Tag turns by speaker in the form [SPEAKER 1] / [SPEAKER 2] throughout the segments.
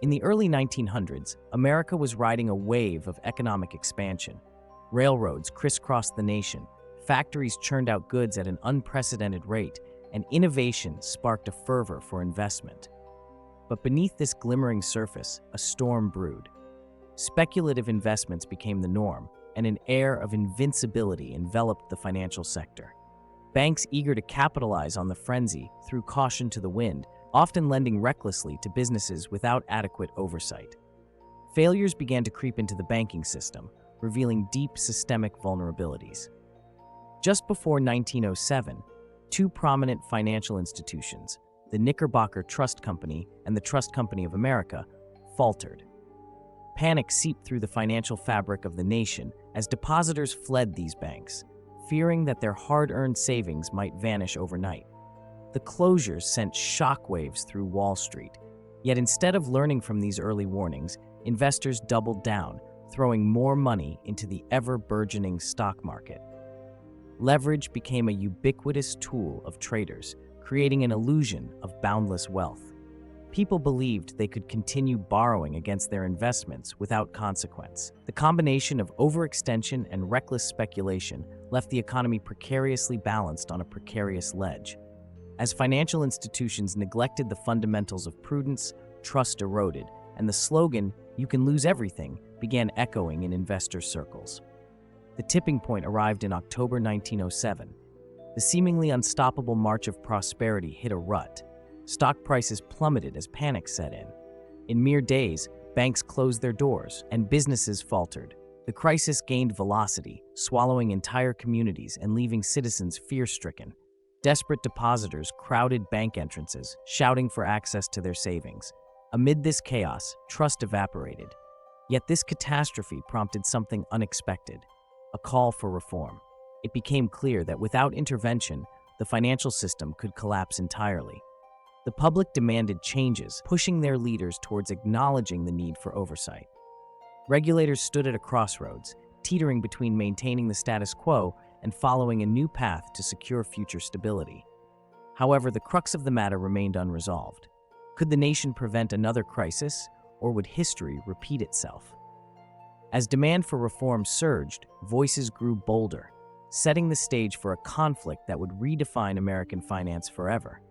[SPEAKER 1] In the early 1900s, America was riding a wave of economic expansion. Railroads crisscrossed the nation, factories churned out goods at an unprecedented rate, and innovation sparked a fervor for investment. But beneath this glimmering surface, a storm brewed. Speculative investments became the norm, and an air of invincibility enveloped the financial sector. Banks eager to capitalize on the frenzy threw caution to the wind, often lending recklessly to businesses without adequate oversight. Failures began to creep into the banking system, revealing deep systemic vulnerabilities. Just before 1907, two prominent financial institutions, the Knickerbocker Trust Company and the Trust Company of America, faltered. Panic seeped through the financial fabric of the nation as depositors fled these banks, fearing that their hard-earned savings might vanish overnight. The closures sent shockwaves through Wall Street, yet instead of learning from these early warnings, investors doubled down, throwing more money into the ever-burgeoning stock market. Leverage became a ubiquitous tool of traders, creating an illusion of boundless wealth. People believed they could continue borrowing against their investments without consequence. The combination of overextension and reckless speculation left the economy precariously balanced on a precarious ledge. As financial institutions neglected the fundamentals of prudence, trust eroded, and the slogan, "You can lose everything," began echoing in investor circles. The tipping point arrived in October 1907. The seemingly unstoppable march of prosperity hit a rut. Stock prices plummeted as panic set in. In mere days, banks closed their doors and businesses faltered. The crisis gained velocity, swallowing entire communities and leaving citizens fear-stricken. Desperate depositors crowded bank entrances, shouting for access to their savings. Amid this chaos, trust evaporated. Yet this catastrophe prompted something unexpected, a call for reform. It became clear that without intervention, the financial system could collapse entirely. The public demanded changes, pushing their leaders towards acknowledging the need for oversight. Regulators stood at a crossroads, teetering between maintaining the status quo and following a new path to secure future stability. However, the crux of the matter remained unresolved. Could the nation prevent another crisis, or would history repeat itself? As demand for reform surged, voices grew bolder, setting the stage for a conflict that would redefine American finance forever.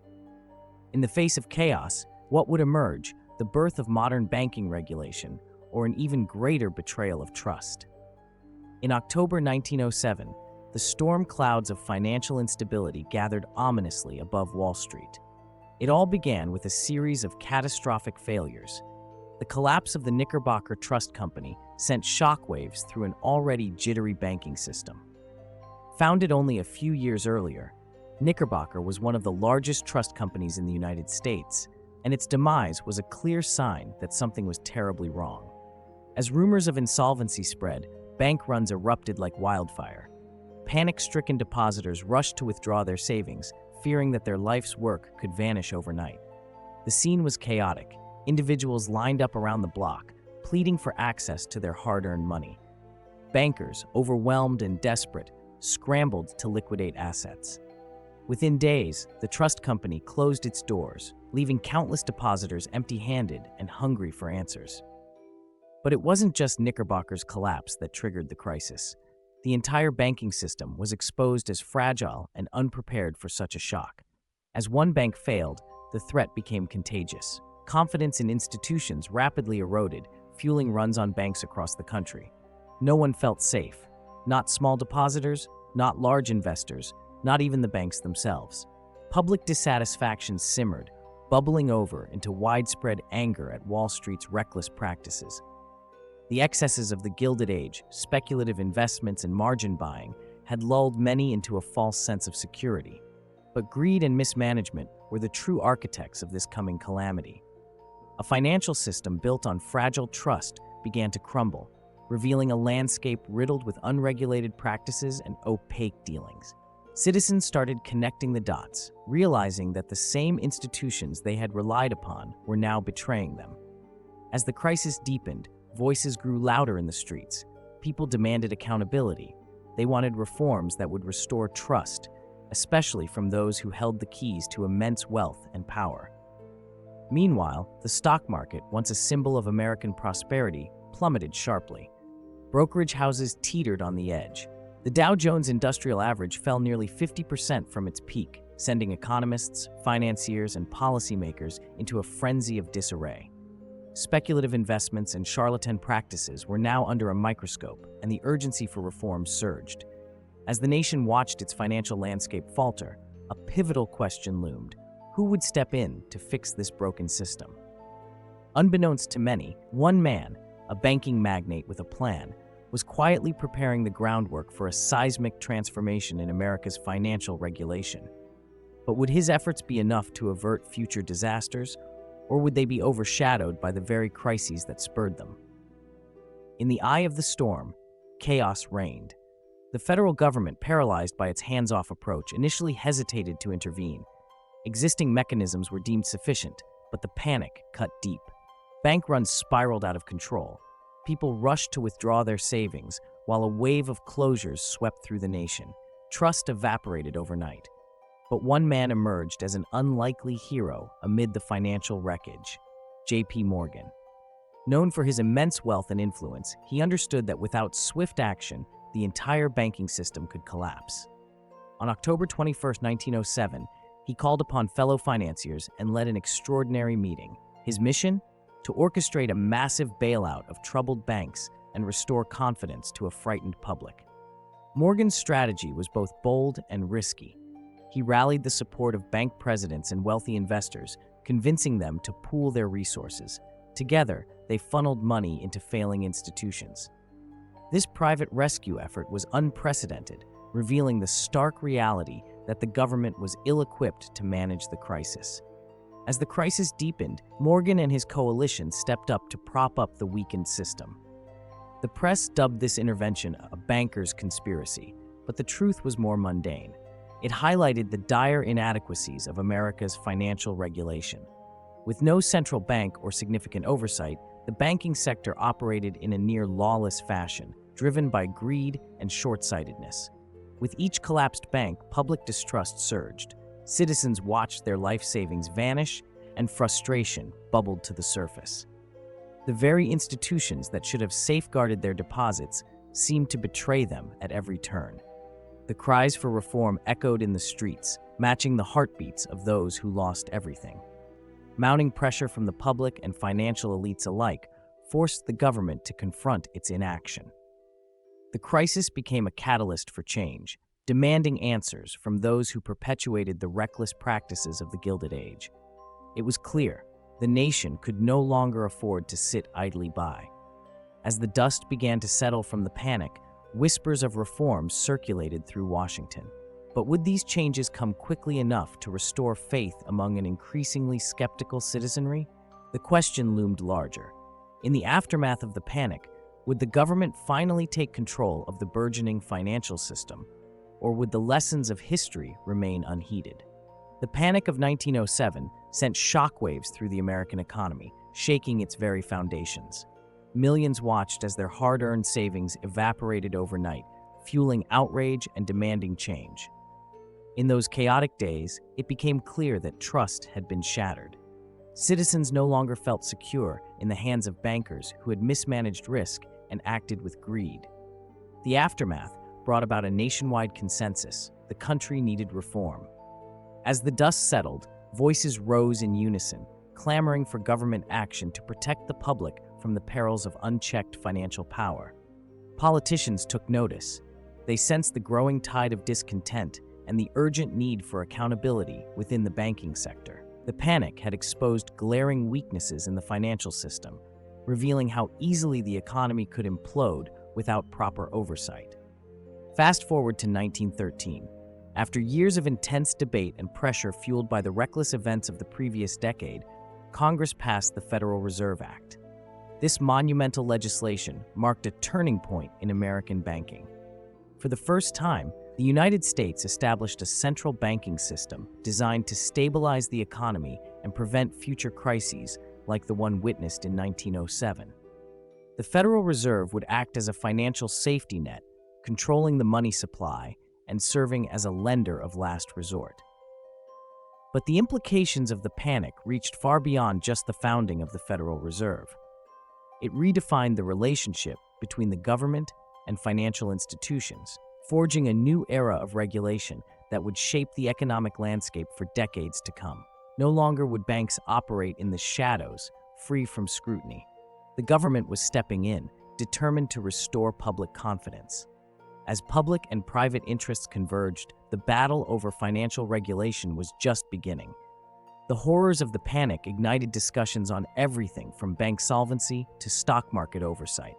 [SPEAKER 1] In the face of chaos, what would emerge? The birth of modern banking regulation, or an even greater betrayal of trust? In October 1907, the storm clouds of financial instability gathered ominously above Wall Street. It all began with a series of catastrophic failures. The collapse of the Knickerbocker Trust Company sent shockwaves through an already jittery banking system. Founded only a few years earlier, Knickerbocker was one of the largest trust companies in the United States, and its demise was a clear sign that something was terribly wrong. As rumors of insolvency spread, bank runs erupted like wildfire. Panic-stricken depositors rushed to withdraw their savings, fearing that their life's work could vanish overnight. The scene was chaotic. Individuals lined up around the block, pleading for access to their hard-earned money. Bankers, overwhelmed and desperate, scrambled to liquidate assets. Within days, the trust company closed its doors, leaving countless depositors empty-handed and hungry for answers. But it wasn't just Knickerbocker's collapse that triggered the crisis. The entire banking system was exposed as fragile and unprepared for such a shock. As one bank failed, the threat became contagious. Confidence in institutions rapidly eroded, fueling runs on banks across the country. No one felt safe. Not small depositors, not large investors, not even the banks themselves. Public dissatisfaction simmered, bubbling over into widespread anger at Wall Street's reckless practices. The excesses of the Gilded Age, speculative investments and margin buying, had lulled many into a false sense of security. But greed and mismanagement were the true architects of this coming calamity. A financial system built on fragile trust began to crumble, revealing a landscape riddled with unregulated practices and opaque dealings. Citizens started connecting the dots, realizing that the same institutions they had relied upon were now betraying them. As the crisis deepened, voices grew louder in the streets. People demanded accountability. They wanted reforms that would restore trust, especially from those who held the keys to immense wealth and power. Meanwhile, the stock market, once a symbol of American prosperity, plummeted sharply. Brokerage houses teetered on the edge. The Dow Jones Industrial Average fell nearly 50% from its peak, sending economists, financiers, and policymakers into a frenzy of disarray. Speculative investments and charlatan practices were now under a microscope, and the urgency for reform surged. As the nation watched its financial landscape falter, a pivotal question loomed: who would step in to fix this broken system? Unbeknownst to many, one man, a banking magnate with a plan, was quietly preparing the groundwork for a seismic transformation in America's financial regulation. But would his efforts be enough to avert future disasters, or would they be overshadowed by the very crises that spurred them? In the eye of the storm, chaos reigned. The federal government, paralyzed by its hands-off approach, initially hesitated to intervene. Existing mechanisms were deemed sufficient, but the panic cut deep. Bank runs spiraled out of control. People rushed to withdraw their savings, while a wave of closures swept through the nation. Trust evaporated overnight. But one man emerged as an unlikely hero amid the financial wreckage: J.P. Morgan. Known for his immense wealth and influence, he understood that without swift action, the entire banking system could collapse. On October 21, 1907, he called upon fellow financiers and led an extraordinary meeting. His mission? To orchestrate a massive bailout of troubled banks and restore confidence to a frightened public. Morgan's strategy was both bold and risky. He rallied the support of bank presidents and wealthy investors, convincing them to pool their resources. Together, they funneled money into failing institutions. This private rescue effort was unprecedented, revealing the stark reality that the government was ill-equipped to manage the crisis. As the crisis deepened, Morgan and his coalition stepped up to prop up the weakened system. The press dubbed this intervention a banker's conspiracy, but the truth was more mundane. It highlighted the dire inadequacies of America's financial regulation. With no central bank or significant oversight, the banking sector operated in a near-lawless fashion, driven by greed and short-sightedness. With each collapsed bank, public distrust surged. Citizens watched their life savings vanish, and frustration bubbled to the surface. The very institutions that should have safeguarded their deposits seemed to betray them at every turn. The cries for reform echoed in the streets, matching the heartbeats of those who lost everything. Mounting pressure from the public and financial elites alike forced the government to confront its inaction. The crisis became a catalyst for change, demanding answers from those who perpetuated the reckless practices of the Gilded Age. It was clear the nation could no longer afford to sit idly by. As the dust began to settle from the panic, whispers of reform circulated through Washington. But would these changes come quickly enough to restore faith among an increasingly skeptical citizenry? The question loomed larger. In the aftermath of the panic, would the government finally take control of the burgeoning financial system, or would the lessons of history remain unheeded? The Panic of 1907 sent shockwaves through the American economy, shaking its very foundations. Millions watched as their hard-earned savings evaporated overnight, fueling outrage and demanding change. In those chaotic days, it became clear that trust had been shattered. Citizens no longer felt secure in the hands of bankers who had mismanaged risk and acted with greed. The aftermath brought about a nationwide consensus: the country needed reform. As the dust settled, voices rose in unison, clamoring for government action to protect the public from the perils of unchecked financial power. Politicians took notice. They sensed the growing tide of discontent and the urgent need for accountability within the banking sector. The panic had exposed glaring weaknesses in the financial system, revealing how easily the economy could implode without proper oversight. Fast forward to 1913. After years of intense debate and pressure fueled by the reckless events of the previous decade, Congress passed the Federal Reserve Act. This monumental legislation marked a turning point in American banking. For the first time, the United States established a central banking system designed to stabilize the economy and prevent future crises like the one witnessed in 1907. The Federal Reserve would act as a financial safety net, controlling the money supply and serving as a lender of last resort. But the implications of the panic reached far beyond just the founding of the Federal Reserve. It redefined the relationship between the government and financial institutions, forging a new era of regulation that would shape the economic landscape for decades to come. No longer would banks operate in the shadows, free from scrutiny. The government was stepping in, determined to restore public confidence. As public and private interests converged, the battle over financial regulation was just beginning. The horrors of the panic ignited discussions on everything from bank solvency to stock market oversight.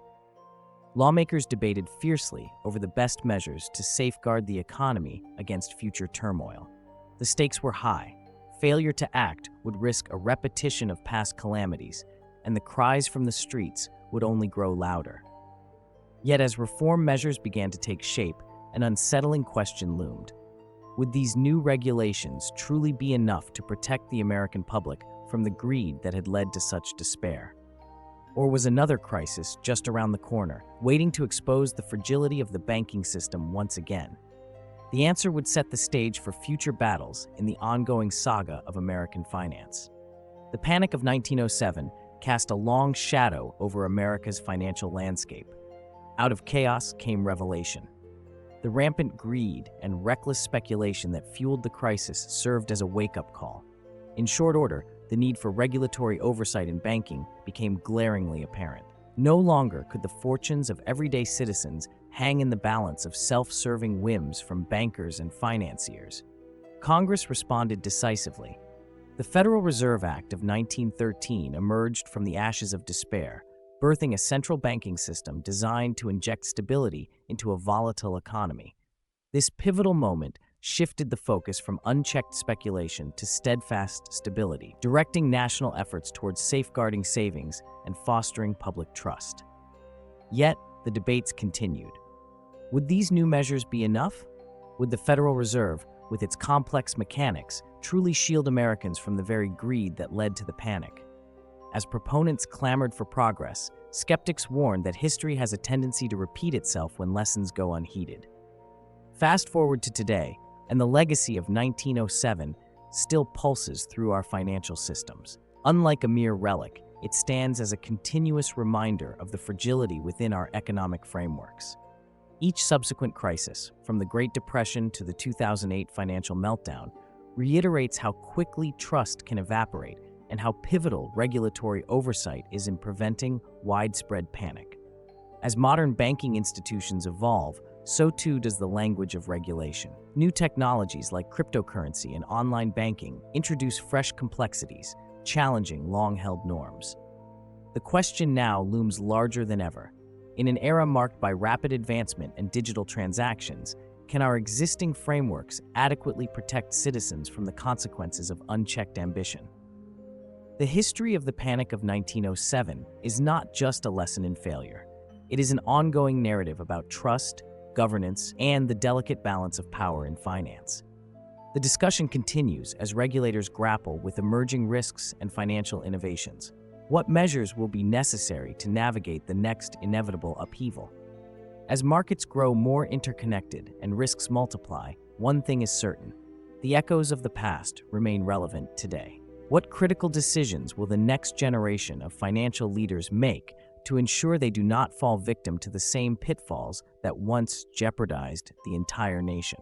[SPEAKER 1] Lawmakers debated fiercely over the best measures to safeguard the economy against future turmoil. The stakes were high. Failure to act would risk a repetition of past calamities, and the cries from the streets would only grow louder. Yet as reform measures began to take shape, an unsettling question loomed. Would these new regulations truly be enough to protect the American public from the greed that had led to such despair? Or was another crisis just around the corner, waiting to expose the fragility of the banking system once again? The answer would set the stage for future battles in the ongoing saga of American finance. The Panic of 1907 cast a long shadow over America's financial landscape. Out of chaos came revelation. The rampant greed and reckless speculation that fueled the crisis served as a wake-up call. In short order, the need for regulatory oversight in banking became glaringly apparent. No longer could the fortunes of everyday citizens hang in the balance of self-serving whims from bankers and financiers. Congress responded decisively. The Federal Reserve Act of 1913 emerged from the ashes of despair, birthing a central banking system designed to inject stability into a volatile economy. This pivotal moment shifted the focus from unchecked speculation to steadfast stability, directing national efforts towards safeguarding savings and fostering public trust. Yet, the debates continued. Would these new measures be enough? Would the Federal Reserve, with its complex mechanics, truly shield Americans from the very greed that led to the panic? As proponents clamored for progress, skeptics warned that history has a tendency to repeat itself when lessons go unheeded. Fast forward to today, and the legacy of 1907 still pulses through our financial systems. Unlike a mere relic, it stands as a continuous reminder of the fragility within our economic frameworks. Each subsequent crisis, from the Great Depression to the 2008 financial meltdown, reiterates how quickly trust can evaporate and how pivotal regulatory oversight is in preventing widespread panic. As modern banking institutions evolve, so too does the language of regulation. New technologies like cryptocurrency and online banking introduce fresh complexities, challenging long-held norms. The question now looms larger than ever. In an era marked by rapid advancement and digital transactions, can our existing frameworks adequately protect citizens from the consequences of unchecked ambition? The history of the Panic of 1907 is not just a lesson in failure. It is an ongoing narrative about trust, governance, and the delicate balance of power in finance. The discussion continues as regulators grapple with emerging risks and financial innovations. What measures will be necessary to navigate the next inevitable upheaval? As markets grow more interconnected and risks multiply, one thing is certain: the echoes of the past remain relevant today. What critical decisions will the next generation of financial leaders make to ensure they do not fall victim to the same pitfalls that once jeopardized the entire nation?